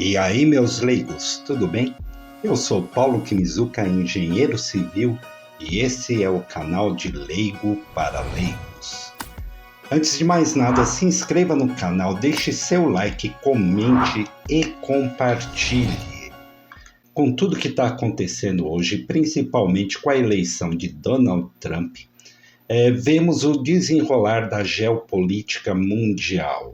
E aí, meus leigos, tudo bem? Eu sou Paulo Kimizuka, engenheiro civil, e esse é o canal de Leigo para Leigos. Antes de mais nada, se inscreva no canal, deixe seu like, comente e compartilhe. Com tudo que está acontecendo hoje, principalmente com a eleição de Donald Trump, vemos o desenrolar da geopolítica mundial.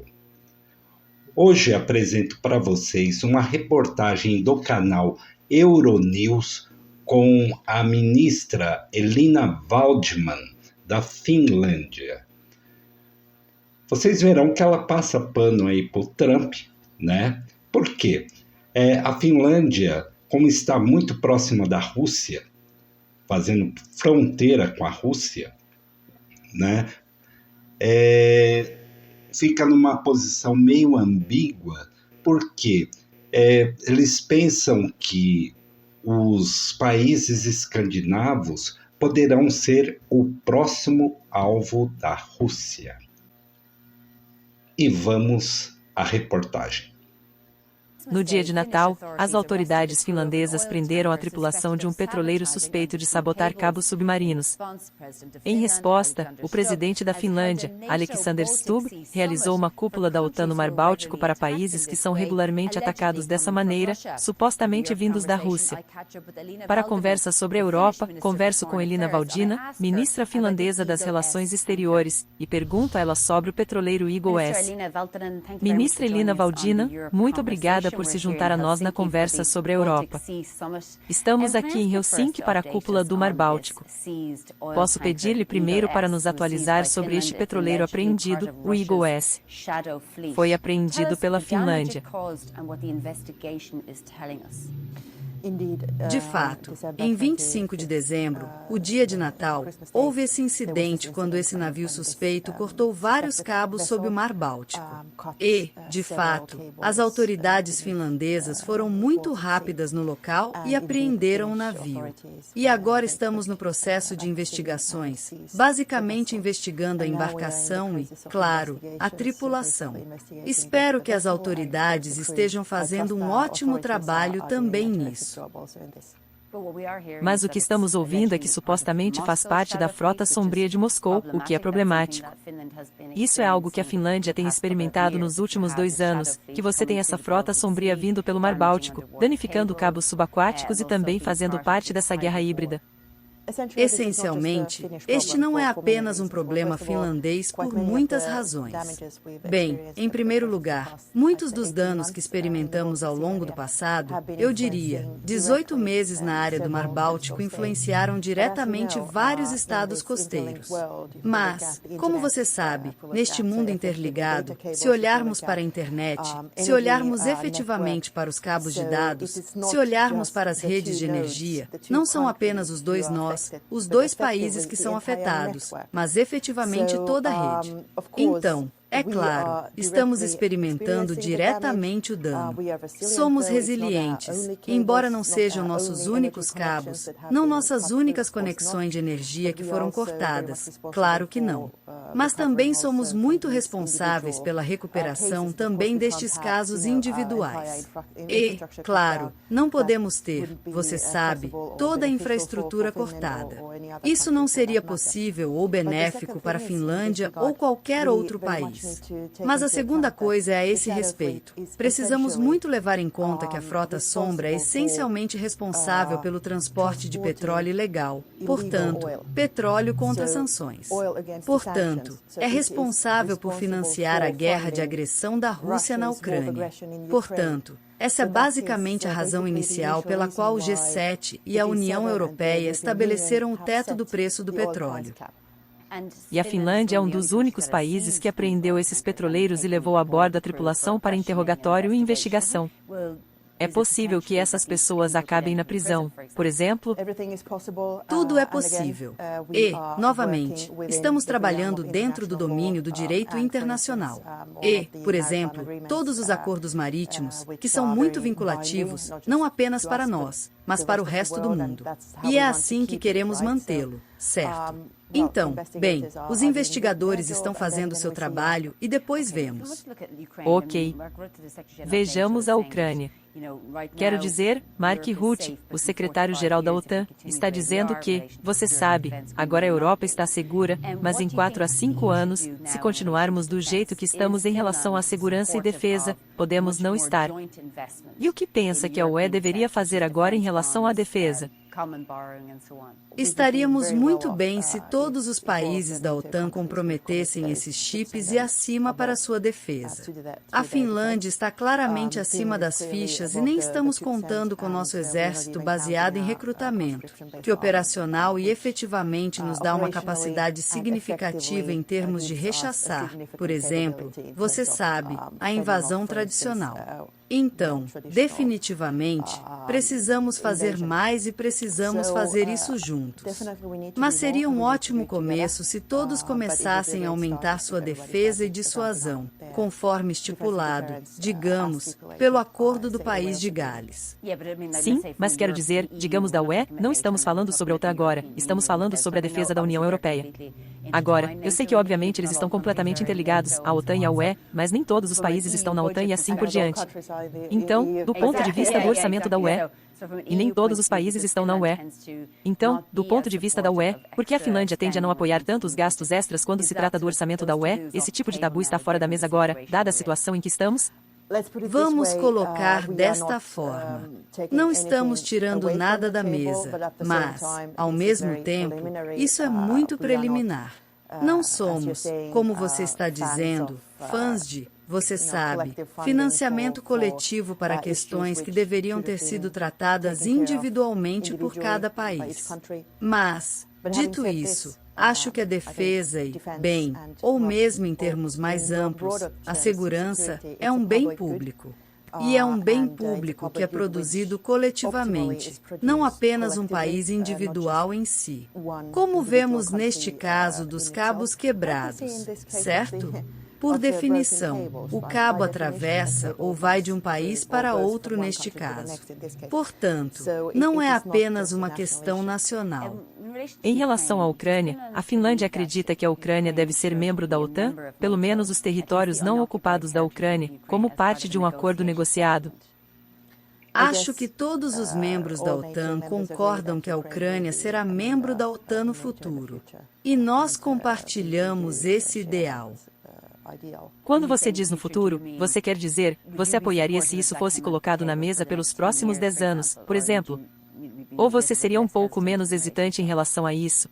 Hoje apresento para vocês uma reportagem do canal Euronews com a ministra Elina Waldman, da Finlândia. Vocês verão que ela passa pano aí para o Trump, né? Por quê? A Finlândia, como está muito próxima da Rússia, fazendo fronteira com a Rússia, né? Fica numa posição meio ambígua, porque eles pensam que os países escandinavos poderão ser o próximo alvo da Rússia. E vamos à reportagem. No dia de Natal, as autoridades finlandesas prenderam a tripulação de um petroleiro suspeito de sabotar cabos submarinos. Em resposta, o presidente da Finlândia, Alexander Stubb, realizou uma cúpula da OTAN no Mar Báltico para países que são regularmente atacados dessa maneira, supostamente vindos da Rússia. Para a conversa sobre a Europa, converso com Elina Waldman, ministra finlandesa das Relações Exteriores, e pergunto a ela sobre o petroleiro Eagle S. Ministra Elina Waldman, muito obrigada por se juntar a nós na conversa sobre a Europa. Estamos aqui em Helsinki para a cúpula do Mar Báltico. Posso pedir-lhe primeiro para nos atualizar sobre este petroleiro apreendido, o Eagle S. Foi apreendido pela Finlândia. De fato, em 25 de dezembro, o dia de Natal, houve esse incidente quando esse navio suspeito cortou vários cabos sob o Mar Báltico. E, de fato, as autoridades finlandesas foram muito rápidas no local e apreenderam o navio. E agora estamos no processo de investigações, basicamente investigando a embarcação e, claro, a tripulação. Espero que as autoridades estejam fazendo um ótimo trabalho também nisso. Mas o que estamos ouvindo é que supostamente faz parte da frota sombria de Moscou, o que é problemático. Isso é algo que a Finlândia tem experimentado nos últimos 2 anos, que você tem essa frota sombria vindo pelo Mar Báltico, danificando cabos subaquáticos e também fazendo parte dessa guerra híbrida. Essencialmente, este não é apenas um problema finlandês por muitas razões. Bem, em primeiro lugar, muitos dos danos que experimentamos ao longo do passado, eu diria, 18 meses na área do Mar Báltico influenciaram diretamente vários estados costeiros. Mas, como você sabe, neste mundo interligado, se olharmos para a internet, se olharmos efetivamente para os cabos de dados, se olharmos para as redes de energia, não são apenas os dois países que são afetados, mas efetivamente toda a rede. Então, é claro, estamos experimentando diretamente o dano. Somos resilientes, embora não sejam nossos únicos cabos, não nossas únicas conexões de energia que foram cortadas, claro que não. Mas também somos muito responsáveis pela recuperação também destes casos individuais. E, claro, não podemos ter, você sabe, toda a infraestrutura cortada. Isso não seria possível ou benéfico para a Finlândia ou qualquer outro país. Mas a segunda coisa é a esse respeito. Precisamos muito levar em conta que a frota sombra é essencialmente responsável pelo transporte de petróleo ilegal, portanto, petróleo contra sanções. Portanto, é responsável por financiar a guerra de agressão da Rússia na Ucrânia. Portanto, essa é basicamente a razão inicial pela qual o G7 e a União Europeia estabeleceram o teto do preço do petróleo. E a Finlândia é um dos únicos países que apreendeu esses petroleiros e levou a bordo a tripulação para interrogatório e investigação. É possível que essas pessoas acabem na prisão, por exemplo? Tudo é possível. E, novamente, estamos trabalhando dentro do domínio do direito internacional. E, por exemplo, todos os acordos marítimos, que são muito vinculativos, não apenas para nós, mas para o resto do mundo. E é assim que queremos mantê-lo, certo? Então, bem, os investigadores estão fazendo seu trabalho e depois vemos. Ok. Vejamos a Ucrânia. Quero dizer, Mark Rutte, o secretário-geral da OTAN, está dizendo que, você sabe, agora a Europa está segura, mas em 4 a 5 anos, se continuarmos do jeito que estamos em relação à segurança e defesa, podemos não estar. E o que pensa que a UE deveria fazer agora em relação à defesa? Estaríamos muito bem se todos os países da OTAN comprometessem esses chips e acima para sua defesa. A Finlândia está claramente acima das fichas e nem estamos contando com nosso exército baseado em recrutamento, que operacional e efetivamente nos dá uma capacidade significativa em termos de rechaçar, por exemplo, você sabe, a invasão tradicional. Então, definitivamente, precisamos fazer mais e precisamos fazer isso juntos. Mas seria um ótimo começo se todos começassem a aumentar sua defesa e dissuasão, conforme estipulado, digamos, pelo Acordo do País de Gales. Sim, mas quero dizer, digamos da UE, não estamos falando sobre a OTAN agora, estamos falando sobre a defesa da União Europeia. Agora, eu sei que obviamente eles estão completamente interligados, a OTAN e a UE, mas nem todos os países estão na OTAN e assim por diante. Então, do ponto de vista do orçamento da UE, e nem todos os países estão na UE. Então, do ponto de vista da UE, por que a Finlândia tende a não apoiar tanto os gastos extras quando se trata do orçamento da UE? Esse tipo de tabu está fora da mesa agora, dada a situação em que estamos? Vamos colocar desta forma. Não estamos tirando nada da mesa, mas, ao mesmo tempo, isso é muito preliminar. Não somos, como você está dizendo, fãs de, você sabe, financiamento coletivo para questões que deveriam ter sido tratadas individualmente por cada país. Mas, dito isso, acho que a defesa e, bem, ou mesmo em termos mais amplos, a segurança é um bem público. E é um bem público que é produzido coletivamente, não apenas um país individual em si. Como vemos neste caso dos cabos quebrados, certo? Por definição, o cabo atravessa ou vai de um país para outro neste caso. Portanto, não é apenas uma questão nacional. Em relação à Ucrânia, a Finlândia acredita que a Ucrânia deve ser membro da OTAN, pelo menos os territórios não ocupados da Ucrânia, como parte de um acordo negociado. Acho que todos os membros da OTAN concordam que a Ucrânia será membro da OTAN no futuro. E nós compartilhamos esse ideal. Quando você diz no futuro, você quer dizer, você apoiaria se isso fosse colocado na mesa pelos próximos 10 anos, por exemplo? Ou você seria um pouco menos hesitante em relação a isso?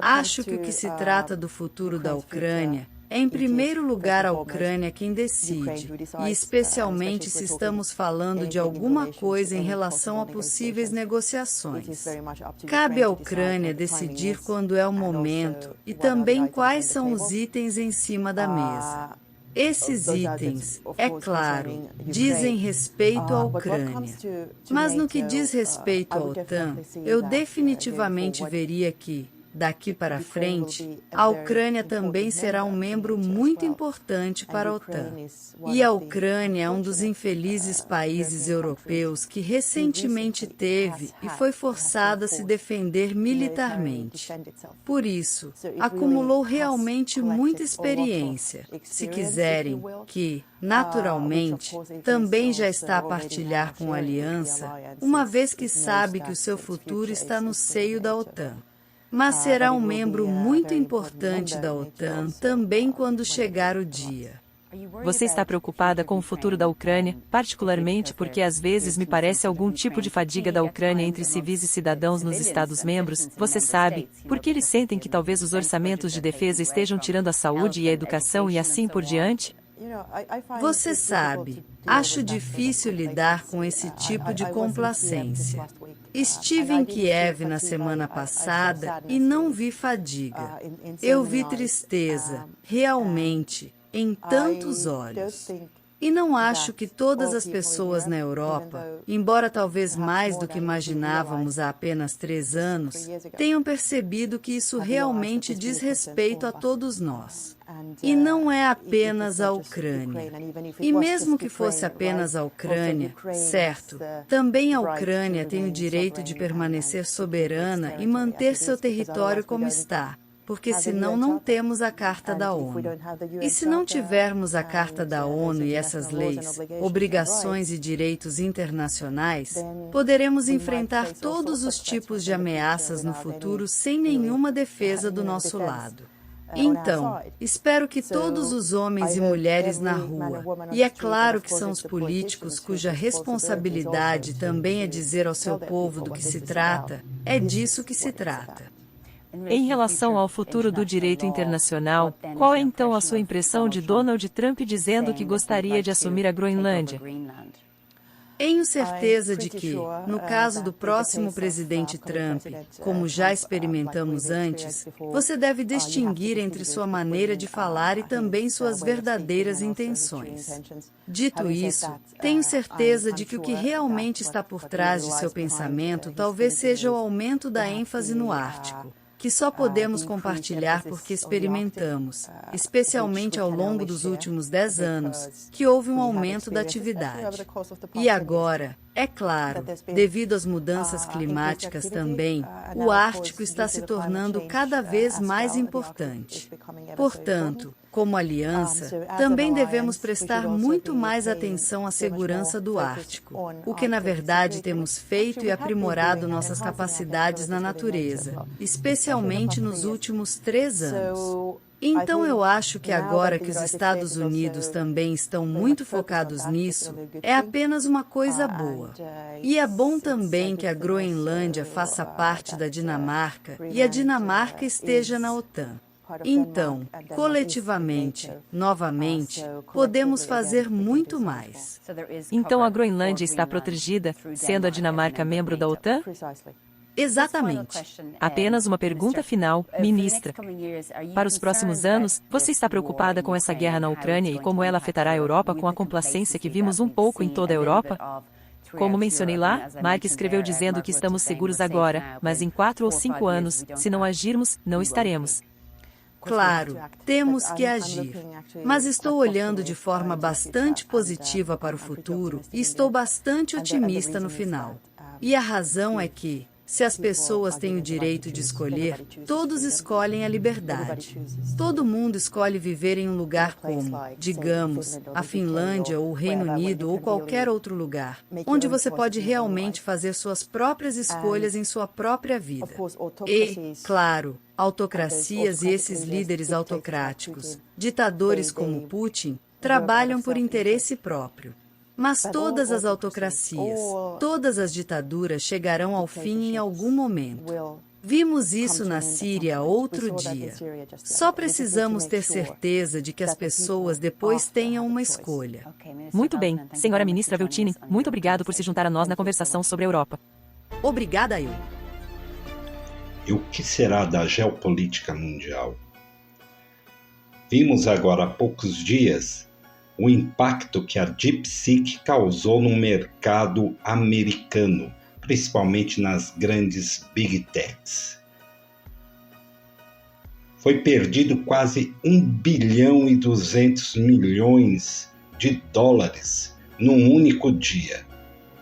Acho que o que se trata do futuro da Ucrânia é, em primeiro lugar, a Ucrânia quem decide, e especialmente se estamos falando de alguma coisa em relação a possíveis negociações. Cabe à Ucrânia decidir quando é o momento e também quais são os itens em cima da mesa. Esses itens, é claro, dizem respeito à Ucrânia. Mas no que diz respeito à OTAN, eu definitivamente veria que, daqui para frente, a Ucrânia também será um membro muito importante para a OTAN. E a Ucrânia é um dos infelizes países europeus que recentemente teve e foi forçado a se defender militarmente. Por isso, acumulou realmente muita experiência, se quiserem, que, naturalmente, também já está a partilhar com a aliança, uma vez que sabe que o seu futuro está no seio da OTAN. Mas será um membro muito importante da OTAN também quando chegar o dia. Você está preocupada com o futuro da Ucrânia, particularmente porque às vezes me parece algum tipo de fadiga da Ucrânia entre civis e cidadãos nos Estados-membros, você sabe, porque eles sentem que talvez os orçamentos de defesa estejam tirando a saúde e a educação e assim por diante? Você sabe, acho difícil lidar com esse tipo de complacência. Estive em Kiev na semana passada e não vi fadiga. Eu vi tristeza, realmente, em tantos olhos. E não acho que todas as pessoas na Europa, embora talvez mais do que imaginávamos há apenas 3 anos, tenham percebido que isso realmente diz respeito a todos nós. E não é apenas a Ucrânia. E mesmo que fosse apenas a Ucrânia, certo, também a Ucrânia tem o direito de permanecer soberana e manter seu território como está. porque senão não temos a Carta da ONU. E se não tivermos a Carta da ONU e essas leis, obrigações e direitos internacionais, poderemos enfrentar todos os tipos de ameaças no futuro sem nenhuma defesa do nosso lado. Então, espero que todos os homens e mulheres na rua, e é claro que são os políticos cuja responsabilidade também é dizer ao seu povo do que se trata, é disso que se trata. Em relação ao futuro do direito internacional, qual é então a sua impressão de Donald Trump dizendo que gostaria de assumir a Groenlândia? Tenho certeza de que, no caso do próximo presidente Trump, como já experimentamos antes, você deve distinguir entre sua maneira de falar e também suas verdadeiras intenções. Dito isso, tenho certeza de que o que realmente está por trás de seu pensamento talvez seja o aumento da ênfase no Ártico, que só podemos compartilhar porque experimentamos, especialmente ao longo dos últimos 10 anos, que houve um aumento da atividade. E agora, é claro, devido às mudanças climáticas também, o Ártico está se tornando cada vez mais importante. Portanto, como aliança, também devemos prestar muito mais atenção à segurança do Ártico, o que na verdade temos feito e aprimorado nossas capacidades na natureza, especialmente nos últimos 3 anos. Então eu acho que agora que os Estados Unidos também estão muito focados nisso, é apenas uma coisa boa. E é bom também que a Groenlândia faça parte da Dinamarca e a Dinamarca esteja na OTAN. Então, coletivamente, novamente, podemos fazer muito mais. Então a Groenlândia está protegida, sendo a Dinamarca membro da OTAN? Exatamente. Apenas uma pergunta final, ministra. Para os próximos anos, você está preocupada com essa guerra na Ucrânia e como ela afetará a Europa com a complacência que vimos um pouco em toda a Europa? Como mencionei lá, Mark escreveu dizendo que estamos seguros agora, mas em 4 ou 5 anos, se não agirmos, não estaremos. Claro, temos que agir. Mas estou olhando de forma bastante positiva para o futuro e estou bastante otimista no final. E a razão é que, se as pessoas têm o direito de escolher, todos escolhem a liberdade. Todo mundo escolhe viver em um lugar como, digamos, a Finlândia ou o Reino Unido ou qualquer outro lugar, onde você pode realmente fazer suas próprias escolhas em sua própria vida. E, claro, autocracias e esses líderes autocráticos, ditadores como Putin, trabalham por interesse próprio. Mas todas as autocracias, todas as ditaduras chegarão ao fim em algum momento. Vimos isso na Síria outro dia. Só precisamos ter certeza de que as pessoas depois tenham uma escolha. Muito bem, senhora ministra Veltinin, muito obrigado por se juntar a nós na conversação sobre a Europa. Obrigada, eu. E o que será da geopolítica mundial? Vimos agora há poucos dias o impacto que a DeepSeek causou no mercado americano, principalmente nas grandes Big Techs. Foi perdido quase 1 bilhão e 200 milhões de dólares num único dia.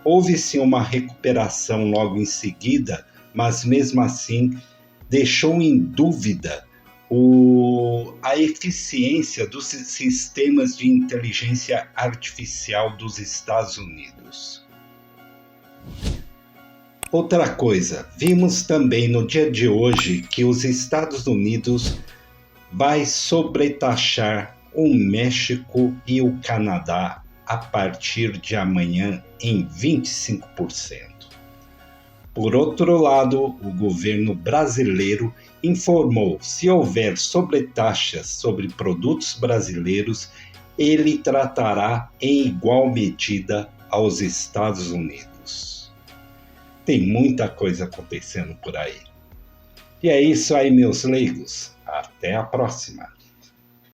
Houve sim uma recuperação logo em seguida, mas mesmo assim deixou em dúvida a eficiência dos sistemas de inteligência artificial dos Estados Unidos. Outra coisa, vimos também no dia de hoje que os Estados Unidos vai sobretaxar o México e o Canadá a partir de amanhã em 25%. Por outro lado, o governo brasileiro informou que se houver sobretaxas sobre produtos brasileiros, ele tratará em igual medida aos Estados Unidos. Tem muita coisa acontecendo por aí. E é isso aí, meus leigos. Até a próxima!